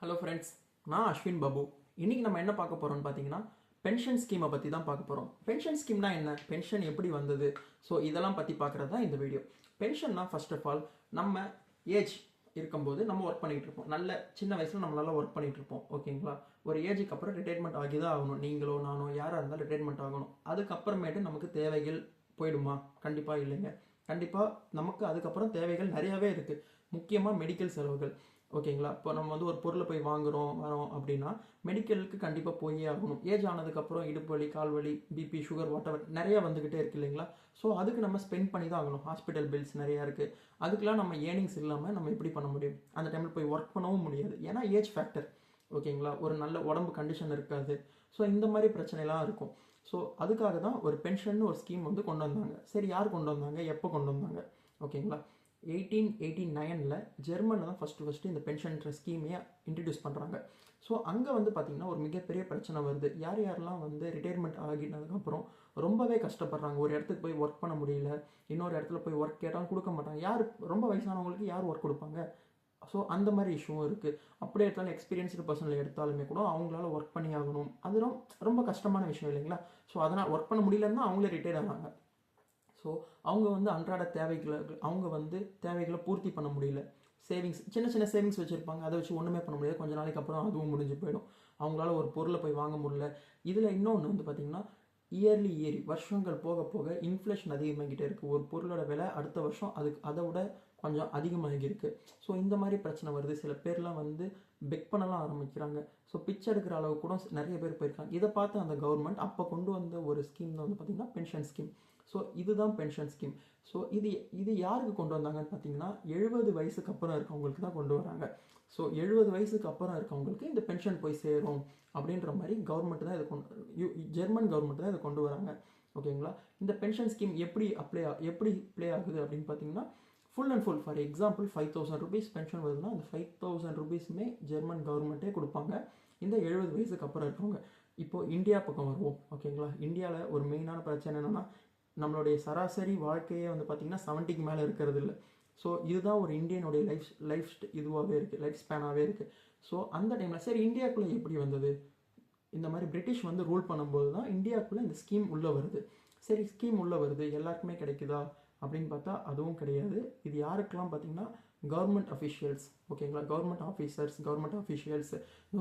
Hello friends, நான் அஸ்வின் பாபு. இன்றைக்கி நம்ம என்ன பார்க்க போகிறோம்னு பார்த்தீங்கன்னா பென்ஷன் ஸ்கீமை பற்றி தான் பார்க்க போகிறோம். பென்ஷன் ஸ்கீம்னா என்ன, பென்ஷன் எப்படி வந்தது, ஸோ இதெல்லாம் பற்றி பார்க்குறது தான் இந்த வீடியோ. பென்ஷன்னா ஃபர்ஸ்ட் ஆஃப் ஆல் நம்ம ஏஜ் இருக்கும்போது நம்ம ஒர்க் பண்ணிகிட்டு இருப்போம். நல்ல சின்ன வயசில் நம்மளால ஒர்க் பண்ணிகிட்டு இருப்போம், ஓகேங்களா. ஒரு ஏஜுக்கு அப்புறம் ரிட்டைர்மெண்ட் ஆகி தான் ஆகணும். நீங்களோ நானோ யாராக இருந்தாலும் ரிட்டைர்மெண்ட் ஆகணும். அதுக்கப்புறமேட்டு நமக்கு தேவைகள் போயிடுமா? கண்டிப்பாக இல்லைங்க. கண்டிப்பாக நமக்கு அதுக்கப்புறம் தேவைகள் நிறையாவே இருக்குது. முக்கியமாக மெடிக்கல் செலவுகள், ஓகேங்களா. இப்போ நம்ம வந்து ஒரு பொருளை போய் வரோம் அப்படின்னா மெடிக்கலுக்கு கண்டிப்பாக போயே ஆகணும். ஏஜ் ஆனதுக்கப்புறம் இடுப்பு வலி, கால் வலி, பிபி, சுகர், வாட்டவர் நிறையா வந்துக்கிட்டே இருக்குது இல்லைங்களா. ஸோ அதுக்கு நம்ம ஸ்பெண்ட் பண்ணி தான் ஆகணும். ஹாஸ்பிட்டல் பில்ஸ் நிறையா இருக்குது. அதுக்கெலாம் நம்ம ஏர்னிங்ஸ் இல்லாமல் நம்ம எப்படி பண்ண முடியும்? அந்த டைமில் போய் ஒர்க் பண்ணவும் முடியாது, ஏன்னா ஏஜ் ஃபேக்டர், ஓகேங்களா. ஒரு நல்ல உடம்பு கண்டிஷன் இருக்காது. ஸோ இந்த மாதிரி பிரச்சனைலாம் இருக்கும். ஸோ அதுக்காக தான் ஒரு பென்ஷன் ஒரு ஸ்கீம் வந்து கொண்டு வந்தாங்க. சரி, யார் கொண்டு வந்தாங்க, எப்போ கொண்டு வந்தாங்க, ஓகேங்களா. 1889 ஜெர்மனில் தான் ஃபஸ்ட்டு இந்த பென்ஷன்ற ஸ்கீமையை இன்ட்ரடியூஸ் பண்ணுறாங்க. ஸோ அங்கே வந்து பார்த்திங்கன்னா ஒரு மிகப்பெரிய பிரச்சனை வருது. யாரெல்லாம் வந்து ரிட்டையர்மெண்ட் ஆகினதுக்கப்புறம் ரொம்பவே கஷ்டப்படுறாங்க. ஒரு இடத்துக்கு போய் ஒர்க் பண்ண முடியல, இன்னொரு இடத்துல போய் ஒர்க் கேட்டாலும் கொடுக்க மாட்டாங்க. யார் ரொம்ப வயசானவங்களுக்கு யார் ஒர்க் கொடுப்பாங்க? ஸோ அந்த மாதிரி இஷ்யூவும் இருக்குது. அப்படியே எடுத்தாலும் எக்ஸ்பீரியன்ஸ்டு பர்சனில் எடுத்தாலுமே கூட அவங்களால ஒர்க் பண்ணி ஆகணும். அது ரொம்ப கஷ்டமான விஷயம் இல்லைங்களா. ஸோ அதனால் ஒர்க் பண்ண முடியலன்னா அவங்களே ரிட்டையர் ஆகிறாங்க. ஸோ அவங்க வந்து அன்றாட தேவைகளை பூர்த்தி பண்ண முடியல. சேவிங்ஸ், சின்ன சின்ன சேவிங்ஸ் வச்சுருப்பாங்க, அதை வச்சு ஒன்றுமே பண்ண முடியாது. கொஞ்சம் நாளைக்கு அப்புறம் அதுவும் முடிஞ்சு போயிடும். அவங்களால ஒரு பொருளை போய் வாங்க முடியல. இதில் இன்னொன்று வந்து பார்த்திங்கன்னா இயர்லி வருஷங்கள் போக போக இன்ஃப்ளேஷன் அதிகமாகிட்டே இருக்குது. ஒரு பொருளோட விலை அடுத்த வருஷம் அதை விட கொஞ்சம் அதிகமாகிருக்கு. ஸோ இந்த மாதிரி பிரச்சனை வருது. சில பேர்லாம் வந்து பெக் பண்ணலாம் ஆரம்பிக்கிறாங்க. ஸோ பிச்சை எடுக்கிற அளவு கூட நிறைய பேர் போயிருக்காங்க. இதை பார்த்து அந்த கவர்மெண்ட் அப்போ கொண்டு வந்த ஒரு ஸ்கீம் தான் வந்து பார்த்திங்கன்னா பென்ஷன் ஸ்கீம். ஸோ இதுதான் பென்ஷன் ஸ்கீம். ஸோ இது யாருக்கு கொண்டு வந்தாங்கன்னு பார்த்தீங்கன்னா 70 வயசுக்கு அப்புறம் இருக்கவங்களுக்கு தான் கொண்டு வராங்க. ஸோ 70 வயசுக்கு அப்புறம் இருக்கவங்களுக்கு இந்த பென்ஷன் போய் சேரும் அப்படின்ற மாதிரி கவர்மெண்ட் தான் ஜெர்மன் கவர்மெண்ட் தான் இதை கொண்டு வராங்க, ஓகேங்களா. இந்த பென்ஷன் ஸ்கீம் எப்படி ப்ளே ஆகுது அப்படின்னு பார்த்தீங்கன்னா full and full, for example 5000 rupees pension வருதுன்னா அந்த 5000 ருபீஸுமே ஜெர்மன் கவர்மெண்ட்டே கொடுப்பாங்க இந்த 70 வயசுக்கு அப்புறம் இருக்கவங்க. இப்போது இந்தியா பக்கம் வருவோம், ஓகேங்களா. இந்தியாவில் ஒரு மெயினான பிரச்சனை என்னென்னா நம்மளுடைய சராசரி வாழ்க்கையே வந்து பார்த்திங்கன்னா 70க்கு மேலே இருக்கிறது இல்லை. ஸோ இதுதான் ஒரு இந்தியனுடைய லைஃப் இதுவாகவே இருக்குது, லைஃப் ஸ்பேனாகவே இருக்குது. ஸோ அந்த டைமில் சரி இந்தியாவுக்குள்ளே எப்படி வந்தது? இந்த மாதிரி பிரிட்டிஷ் வந்து ரூல் பண்ணும்போது தான் இந்தியாவுக்குள்ளே இந்த ஸ்கீம் உள்ளே வருது. சரி, ஸ்கீம் உள்ளே வருது, எல்லாருக்குமே கிடைக்குதா அப்படின்னு பார்த்தா அதுவும் கிடையாது. இது யாருக்கெல்லாம் பார்த்தீங்கன்னா கவர்மெண்ட் அஃபிஷியல்ஸ், ஓகேங்களா. கவர்மெண்ட் ஆஃபீஸர்ஸ், கவர்மெண்ட் அஃபிஷியல்ஸ்,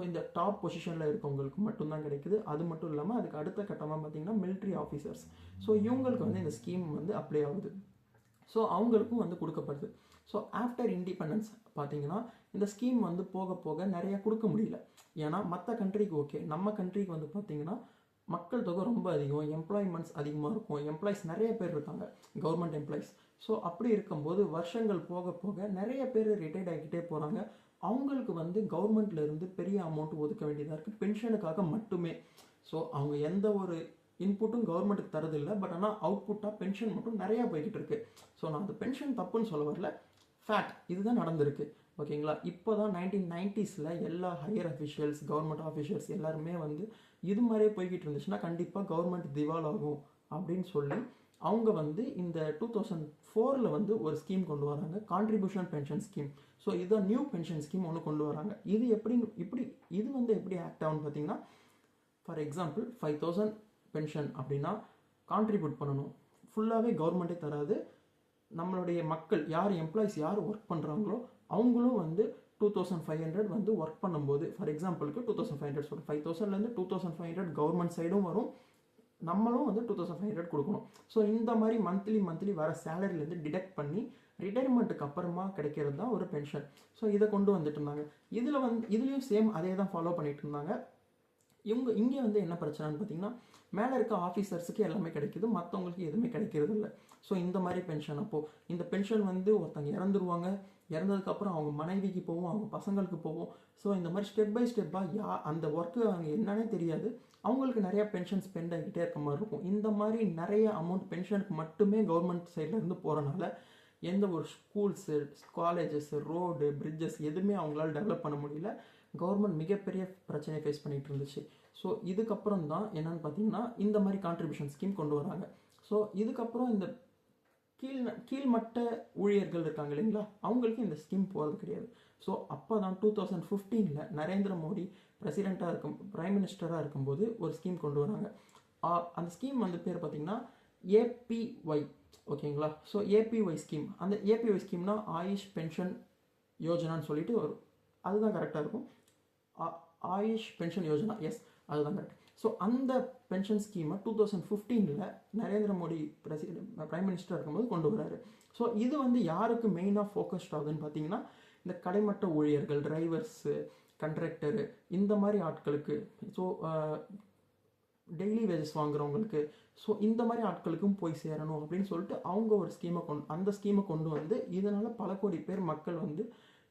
இந்த டாப் பொசிஷனில் இருக்கவங்களுக்கு மட்டும்தான் கிடைக்குது. அது மட்டும் இல்லாமல் அதுக்கு அடுத்த கட்டமாக பார்த்தீங்கன்னா மிலிட்ரி ஆஃபீஸர்ஸ். ஸோ இவங்களுக்கு வந்து இந்த ஸ்கீம் வந்து அப்ளை ஆகுது. ஸோ அவங்களுக்கும் வந்து கொடுக்கப்படுது. ஸோ ஆஃப்டர் இண்டிபெண்டன்ஸ் பார்த்தீங்கன்னா இந்த ஸ்கீம் வந்து போக போக நிறையா கொடுக்க முடியல. ஏன்னா மற்ற கண்ட்ரிக்கு ஓகே, நம்ம கண்ட்ரிக்கு வந்து பார்த்திங்கன்னா மக்கள் தொகை ரொம்ப அதிகம், எம்ப்ளாய்மெண்ட்ஸ் அதிகமாக இருக்கும், எம்ப்ளாயிஸ் நிறைய பேர் இருக்காங்க, கவர்மெண்ட் எம்ப்ளாயிஸ். ஸோ அப்படி இருக்கும்போது வருஷங்கள் போக போக நிறைய பேர் ரிட்டையர்ட் ஆகிக்கிட்டே போகிறாங்க. அவங்களுக்கு வந்து கவர்மெண்ட்லேருந்து பெரிய அமௌண்ட் ஒதுக்க வேண்டியதாக இருக்குது பென்ஷனுக்காக மட்டுமே. ஸோ அவங்க எந்த ஒரு இன்புட்டும் கவர்மெண்ட்டுக்கு தரதில்லை, பட் ஆனால் அவுட்புட்டாக பென்ஷன் மட்டும் நிறையா போய்கிட்டு இருக்கு. ஸோ நான் அந்த பென்ஷன் தப்புன்னு சொல்ல வரல, ஃபேக்ட் இதுதான் நடந்திருக்கு, ஓகேங்களா. இப்போ தான் 1990s எல்லா ஹையர் அஃபிஷியல்ஸ், கவர்மெண்ட் ஆஃபீஷியல்ஸ் எல்லாருமே வந்து இது மாதிரியே போய்கிட்டு இருந்துச்சுன்னா கண்டிப்பாக கவர்மெண்ட் திவால் ஆகும் அப்படின்னு சொல்லி அவங்க வந்து இந்த 2004 வந்து ஒரு ஸ்கீம் கொண்டு வராங்க, கான்ட்ரிபியூஷன் பென்ஷன் ஸ்கீம். ஸோ இதுதான் நியூ பென்ஷன் ஸ்கீம் ஒன்று கொண்டு வராங்க. இது இது வந்து எப்படி ஆக்ட் ஆகும்னு பார்த்தீங்கன்னா, ஃபார் எக்ஸாம்பிள் 5000 பென்ஷன் அப்படின்னா கான்ட்ரிபியூட் பண்ணணும். ஃபுல்லாகவே கவர்மெண்ட்டே தராது. நம்மளுடைய மக்கள் யார் எம்ப்ளாயிஸ் யார் ஒர்க் பண்ணுறாங்களோ அவங்களும் வந்து 2500 வந்து ஒர்க் பண்ணும்போது, ஃபார் எக்ஸாம்பிளுக்கு 2500 சொல்கிறோம், 5000லேருந்து 2500 கவர்மெண்ட் சைடும் வரும், நம்மளும் வந்து 2500 கொடுக்கணும். ஸோ இந்த மாதிரி மந்த்லி வர சேலரிலேருந்து டிடெக்ட் பண்ணி ரிட்டையர்மெண்ட்டுக்கு அப்புறமா கிடைக்கிறது தான் ஒரு பென்ஷன். ஸோ இதை கொண்டு வந்துட்டு இருந்தாங்க. இதுலேயும் சேம் அதே தான் ஃபாலோ பண்ணிட்டு இருந்தாங்க. இங்கே வந்து என்ன பிரச்சனைன்னு பார்த்தீங்கன்னா மேலே இருக்க ஆஃபீஸர்ஸுக்கு எல்லாமே கிடைக்குது, மற்றவங்களுக்கு எதுவுமே கிடைக்கிறது இல்லை. ஸோ இந்த மாதிரி பென்ஷன் அப்போது இந்த பென்ஷன் வந்து ஒருத்தங்க இறந்துருவாங்க, இறந்ததுக்கப்புறம் அவங்க மனைவிக்கு போகும், அவங்க பசங்களுக்கு போகும். ஸோ இந்த மாதிரி ஸ்டெப் பை ஸ்டெப்பாக அந்த ஒர்க்கு அவங்க என்னன்னே தெரியாது, அவங்களுக்கு நிறையா பென்ஷன் ஸ்பெண்ட் ஆகிக்கிட்டே இருக்க மாதிரி இருக்கும். இந்த மாதிரி நிறைய அமௌண்ட் பென்ஷனுக்கு மட்டுமே கவர்மெண்ட் சைட்லேருந்து போகிறனால எந்த ஒரு ஸ்கூல்ஸு, காலேஜஸ், ரோடு, பிரிட்ஜஸ் எதுவுமே அவங்களால டெவலப் பண்ண முடியல. கவர்மெண்ட் மிகப்பெரிய பிரச்சனையை ஃபேஸ் பண்ணிகிட்டு இருந்துச்சு. ஸோ இதுக்கப்புறம் தான் என்னென்னு பார்த்தீங்கன்னா இந்த மாதிரி கான்ட்ரிபியூஷன் ஸ்கீம் கொண்டு வராங்க. ஸோ இதுக்கப்புறம் இந்த கீழ்மட்ட ஊழியர்கள் இருக்காங்க இல்லைங்களா, அவங்களுக்கு இந்த ஸ்கீம் போகிறது கிடையாது. ஸோ அப்போ தான் 2015 நரேந்திர மோடி பிரைம் மினிஸ்டராக இருக்கும்போது ஒரு ஸ்கீம் கொண்டு வராங்க. அந்த ஸ்கீம் வந்து பேர் பார்த்தீங்கன்னா ஏபிஒய். ஓகேங்களா. ஸோ ஏபிஒய் ஸ்கீம், அந்த ஏபிஒய் ஸ்கீம்னா ஆயுஷ் பென்ஷன் யோஜனான்னு சொல்லிட்டு வரும். அதுதான் கரெக்டாக இருக்கும். ஆயுஷ் பென்ஷன் யோஜனா, எஸ், அதுதான் கரெக்ட். ஸோ அந்த பென்ஷன் ஸ்கீமை 2015 நரேந்திர மோடி பிரைம் மினிஸ்டர் இருக்கும்போது கொண்டு வராரு. ஸோ இது வந்து யாருக்கு மெயினாக ஃபோக்கஸ்ட் ஆகுதுன்னு பார்த்தீங்கன்னா, இந்த கடைமட்ட ஊழியர்கள், டிரைவர்ஸு, கண்ட்ராக்டரு, இந்த மாதிரி ஆட்களுக்கு, ஸோ டெய்லி வேஜஸ் வாங்குறவங்களுக்கு, ஸோ இந்த மாதிரி ஆட்களுக்கும் போய் சேரணும் அப்படின்னு சொல்லிட்டு அவங்க ஒரு அந்த ஸ்கீமை கொண்டு வந்து இதனால் பல கோடி பேர் மக்கள் வந்து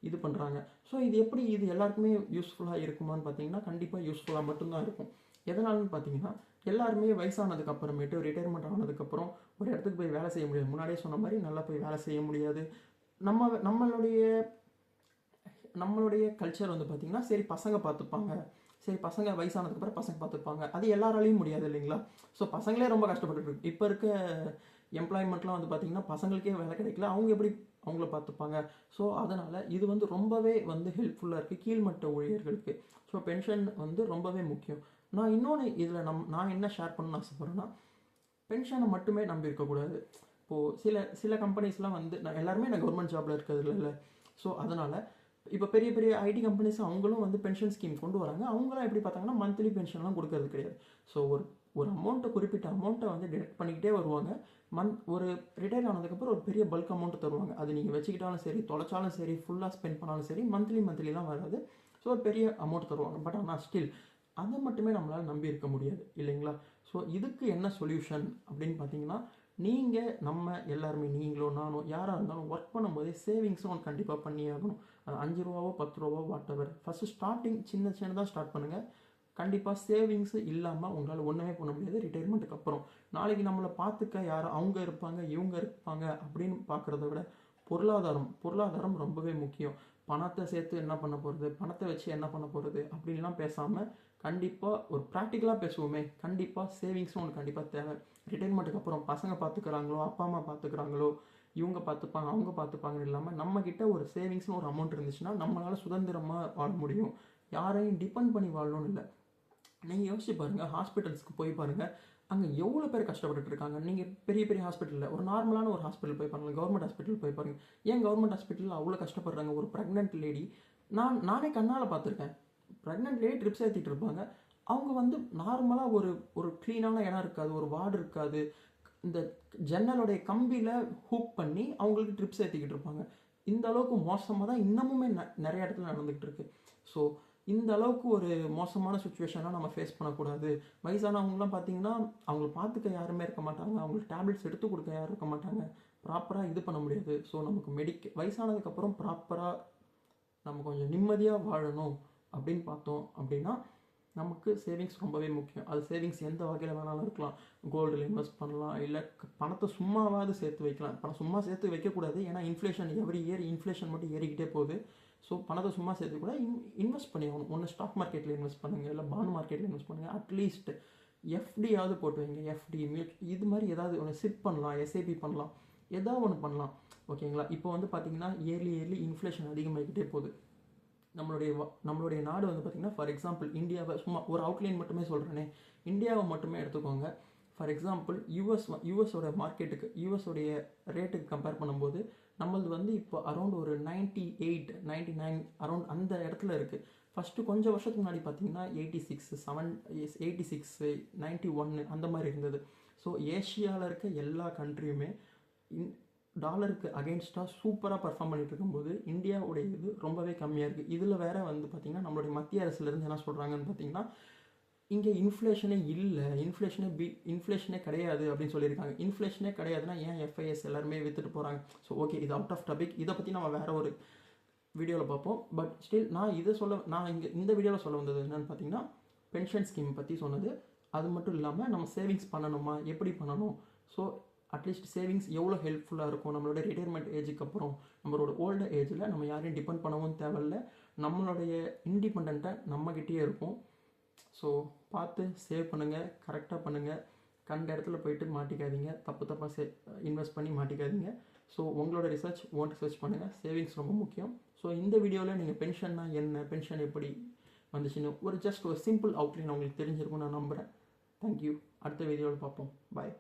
இது பண்ணுறாங்க. ஸோ இது எல்லாருக்குமே யூஸ்ஃபுல்லாக இருக்குமான்னு பார்த்தீங்கன்னா, கண்டிப்பாக யூஸ்ஃபுல்லாக மட்டும்தான் இருக்கும். எதனாலன்னு பார்த்தீங்கன்னா, எல்லாருமே வயசானதுக்கு அப்புறமேட்டு ரிட்டையர்மெண்ட் ஆனதுக்கப்புறம் ஒரு இடத்துக்கு போய் வேலை செய்ய முடியாது. முன்னாடியே சொன்ன மாதிரி நல்லா போய் வேலை செய்ய முடியாது. நம்மளுடைய கல்ச்சர் வந்து பார்த்திங்கன்னா, சரி பசங்க பார்த்துப்பாங்க, சரி பசங்க வயசானதுக்கப்புறம் பசங்க பார்த்துப்பாங்க, அது எல்லாராலையும் முடியாது இல்லைங்களா. ஸோ பசங்களே ரொம்ப கஷ்டப்பட்டுருக்கு. இப்போ இருக்க எம்ப்ளாய்மெண்ட்லாம் வந்து பார்த்திங்கன்னா பசங்களுக்கே வேலை கிடைக்கல, அவங்க எப்படி அவங்கள பார்த்துப்பாங்க. ஸோ அதனால் இது வந்து ரொம்பவே வந்து ஹெல்ப்ஃபுல்லாக இருக்குது கீழ்மட்ட ஊழியர்களுக்கு. ஸோ பென்ஷன் வந்து ரொம்பவே முக்கியம். நான் இன்னொன்று இதில் நான் என்ன ஷேர் பண்ணணும்னு ஆசைப்பட்றேன்னா, பென்ஷனை மட்டுமே நம்பி இருக்கக்கூடாது. இப்போது சில கம்பெனிஸ்லாம் வந்து எல்லாருமே கவர்மெண்ட் ஜாபில் இருக்கிறது இல்லை. ஸோ அதனால் இப்போ பெரிய பெரிய ஐடி கம்பெனிஸ் அவங்களும் வந்து பென்ஷன் ஸ்கீம் கொண்டு வராங்க. அவங்களாம் எப்படி பார்த்தாங்கன்னா மந்த்லி பென்ஷன்லாம் கொடுக்கறது கிடையாது. ஸோ ஒரு குறிப்பிட்ட அமௌண்ட்டை வந்து டிடெக்ட் பண்ணிக்கிட்டே வருவாங்க. ஒரு ரிட்டையர் ஆனதுக்கப்புறம் ஒரு பெரிய பல்க் அமௌண்ட் தருவாங்க. அது நீங்கள் வச்சுக்கிட்டாலும் சரி, தொலைச்சாலும் சரி, ஃபுல்லாக ஸ்பெண்ட் பண்ணாலும் சரி, மந்த்லிலாம் வராது. ஸோ ஒரு பெரிய அமௌண்ட் தருவாங்க. பட் ஆனால் ஸ்டில் அதை மட்டுமே நம்மளால் நம்பி இருக்க முடியாது இல்லைங்களா. ஸோ இதுக்கு என்ன சொல்யூஷன் அப்படின்னு பார்த்தீங்கன்னா, நம்ம எல்லாருமே, நீங்களோ நானோ யாராக இருந்தாலும் ஒர்க் பண்ணும்போதே சேவிங்ஸும் ஒன்று கண்டிப்பாக பண்ணியே ஆகணும். அது 5 ரூபாவோ 10 ரூபாவோ வாட் எவர். ஃபஸ்ட்டு ஸ்டார்டிங் சின்னதாக ஸ்டார்ட் பண்ணுங்கள். கண்டிப்பாக சேவிங்ஸு இல்லாமல் உங்களால் ஒன்றுமே பண்ண முடியாது ரிட்டையர்மெண்ட்டுக்கு அப்புறம். நாளைக்கு நம்மளை பார்த்துக்க யாரும் அவங்க இருப்பாங்க, இவங்க இருப்பாங்க அப்படின்னு பார்க்குறத விட பொருளாதாரம் ரொம்பவே முக்கியம். பணத்தை சேர்த்து என்ன பண்ண போகிறது, பணத்தை வச்சு என்ன பண்ண போகிறது அப்படின்லாம் பேசாமல் கண்டிப்பாக ஒரு ப்ராக்டிக்கலாக பேசுவோமே. கண்டிப்பாக சேவிங்ஸும் ஒன்று கண்டிப்பாக தேவை. ரிட்டைர்மெண்ட்டுக்கு அப்புறம் பசங்க பார்த்துக்கிறாங்களோ, அப்பா அம்மா பார்த்துக்கிறாங்களோ, இவங்க பார்த்துப்பாங்க, அவங்க பார்த்துப்பாங்கன்னு இல்லாமல் நம்மக்கிட்ட ஒரு சேவிங்ஸ்னு ஒரு அமௌண்ட் இருந்துச்சுன்னா நம்மளால் சுதந்திரமாக வாழ முடியும். யாரையும் டிபெண்ட் பண்ணி வாழணும்னு இல்லை. நீங்கள் யோசிச்சு பாருங்கள், ஹாஸ்பிட்டல்ஸ்க்கு போய் பாருங்கள், அங்கே எவ்வளோ பேர் கஷ்டப்பட்டுட்டு இருக்காங்க. நீங்கள் பெரிய பெரிய ஹாஸ்பிட்டலில், ஒரு நார்மலான ஒரு ஹாஸ்பிட்டல் போய் பாருங்கள், கவர்மெண்ட் ஹாஸ்பிட்டல் போய் பாருங்கள். ஏன் கவர்மெண்ட் ஹாஸ்பிட்டலில் அவ்வளோ கஷ்டப்படுறாங்க? ஒரு ப்ரெக்னென்ட் லேடி, நானே கண்ணால் பார்த்துருக்கேன். ப்ரெக்னென்ட் லேடி ட்ரிப்ஸ் ஏற்றிட்டு இருப்பாங்க. அவங்க வந்து நார்மலாக ஒரு க்ளீனான இடம் இருக்காது, ஒரு வார்டு இருக்காது, இந்த ஜன்னலுடைய கம்பியில் ஹூக் பண்ணி அவங்களுக்கு ட்ரிப்ஸ் ஏற்றிக்கிட்டு இருப்பாங்க. இந்த அளவுக்கு மோசமாக தான் இன்னமுமே நிறைய இடத்துல நடந்துகிட்டு இருக்கு. ஸோ இந்த அளவுக்கு ஒரு மோசமான சுச்சுவேஷனாக நம்ம ஃபேஸ் பண்ணக்கூடாது. வயசானவங்களாம் பார்த்தீங்கன்னா அவங்கள பார்த்துக்க யாருமே இருக்க மாட்டாங்க, அவங்களுக்கு டேப்லெட்ஸ் எடுத்து கொடுக்க யாரும் இருக்க மாட்டாங்க, ப்ராப்பராக இது பண்ண முடியாது. ஸோ நமக்கு வயசானதுக்கப்புறம் ப்ராப்பராக நம்ம கொஞ்சம் நிம்மதியாக வாழணும் அப்படின்னு பார்த்தோம் அப்படின்னா நமக்கு சேவிங்ஸ் ரொம்பவே முக்கியம். அது சேவிங்ஸ் எந்த வகையில் வேணாலும் இருக்கலாம். கோல்டில் இன்வெஸ்ட் பண்ணலாம், இல்லை பணத்தை சும்மாவாவது சேர்த்து வைக்கலாம். பணம் சும்மா சேர்த்து வைக்கக்கூடாது, ஏன்னா இன்ஃப்ளேஷன் எவ்ரி இயர் இன்ஃப்ளேஷன் மட்டும் ஏறிக்கிட்டே போகுது. ஸோ பணத்தை சும்மா சேர்த்து கூட இன்வெஸ்ட் பண்ணி ஆகணும். ஒன்று ஸ்டாக் மார்க்கெட்டில் இன்வெஸ்ட் பண்ணுங்கள், இல்லை பாண்ட் மார்க்கெட்டில் இன்வெஸ்ட் பண்ணுங்கள். அட்லீஸ்ட் எஃப்டியாவது போட்டு வைங்க. எஃப்டி இது மாதிரி ஏதாவது ஒன்று சிப் பண்ணலாம், எஸ்ஐபி பண்ணலாம், ஏதாவது ஒன்று பண்ணலாம். ஓகேங்களா. இப்போ வந்து பார்த்திங்கன்னா இயர்லி இன்ஃப்ளேஷன் அதிகமாகிக்கிட்டே போகுது. நம்மளுடைய நாடு வந்து பார்த்திங்கன்னா, ஃபார் எக்ஸாம்பிள் இந்தியாவை சும்மா ஒரு அவுட்லைன் மட்டுமே சொல்கிறேனே, இந்தியாவை மட்டுமே எடுத்துக்கோங்க. ஃபார் எக்ஸாம்பிள் யூஎஸோட மார்க்கெட்டுக்கு, யூஎஸோடைய ரேட்டுக்கு கம்பேர் பண்ணும்போது நம்மளது வந்து இப்போ அரௌண்ட் ஒரு 98, 99 அரௌண்ட் அந்த இடத்துல இருக்குது. ஃபஸ்ட்டு கொஞ்சம் வருஷத்துக்கு முன்னாடி பார்த்தீங்கன்னா 86, 91 அந்த மாதிரி இருந்தது. ஸோ ஏஷியாவில் இருக்க எல்லா கண்ட்ரியுமே டாலருக்கு அகெயின்ஸ்டாக சூப்பராக பர்ஃபார்ம் பண்ணிட்டு இருக்கும்போது இந்தியாவுடைய இது ரொம்பவே கம்மியாக இருக்குது. இதில் வேற வந்து பார்த்திங்கன்னா நம்மளுடைய மத்திய அரசுலேருந்து என்ன சொல்கிறாங்கன்னு பார்த்தீங்கன்னா, இங்கே இன்ஃப்ளேஷனே இல்லை, இன்ஃப்ளேஷனே கிடையாது அப்படின்னு சொல்லியிருக்காங்க. இன்ஃப்ளேஷனே கிடையாதுன்னா ஏன் எஃப்ஐஎஸ் எல்லாருமே விற்றுட்டு போகிறாங்க? ஸோ ஓகே, இது அவுட் ஆஃப் டாபிக். இதை பற்றி நம்ம வேறு ஒரு வீடியோவில் பார்ப்போம். பட் ஸ்டில் நான் இங்கே இந்த வீடியோவில் சொல்ல வந்தது என்னென்னு பார்த்தீங்கன்னா, பென்ஷன் ஸ்கீம் பற்றி சொன்னது. அது மட்டும் இல்லாமல் நம்ம சேவிங்ஸ் பண்ணணுமா, எப்படி பண்ணணும், ஸோ அட்லீஸ்ட் சேவிங்ஸ் எவ்வளோ ஹெல்ப்ஃபுல்லாக இருக்கும் நம்மளோட ரிட்டையர்மெண்ட் ஏஜுக்கு அப்புறம். நம்மளோட ஓல்டு ஏஜில் நம்ம யாரையும் டிபெண்ட் பண்ணவும் தேவையில்லை, நம்மளுடைய இண்டிபெண்ட்டாக நம்மக்கிட்டே இருக்கும். ஸோ பார்த்து சேவ் பண்ணுங்கள், கரெக்டாக பண்ணுங்கள். கண்ட இடத்துல போயிட்டு மாட்டிக்காதீங்க, தப்பாக இன்வெஸ்ட் பண்ணி மாட்டிக்காதீங்க. ஸோ உங்களோட ஓன் ரிசர்ச் பண்ணுங்கள். சேவிங்ஸ் ரொம்ப முக்கியம். ஸோ இந்த வீடியோவில் நீங்கள் பென்ஷன்னா என்ன, பென்ஷன் எப்படி வந்துச்சுன்னு ஒரு சிம்பிள் அவுட்லைன் உங்களுக்கு தெரிஞ்சிருக்கும் நான் நம்புகிறேன். தேங்க்யூ. அடுத்த வீடியோவில் பார்ப்போம். பாய்.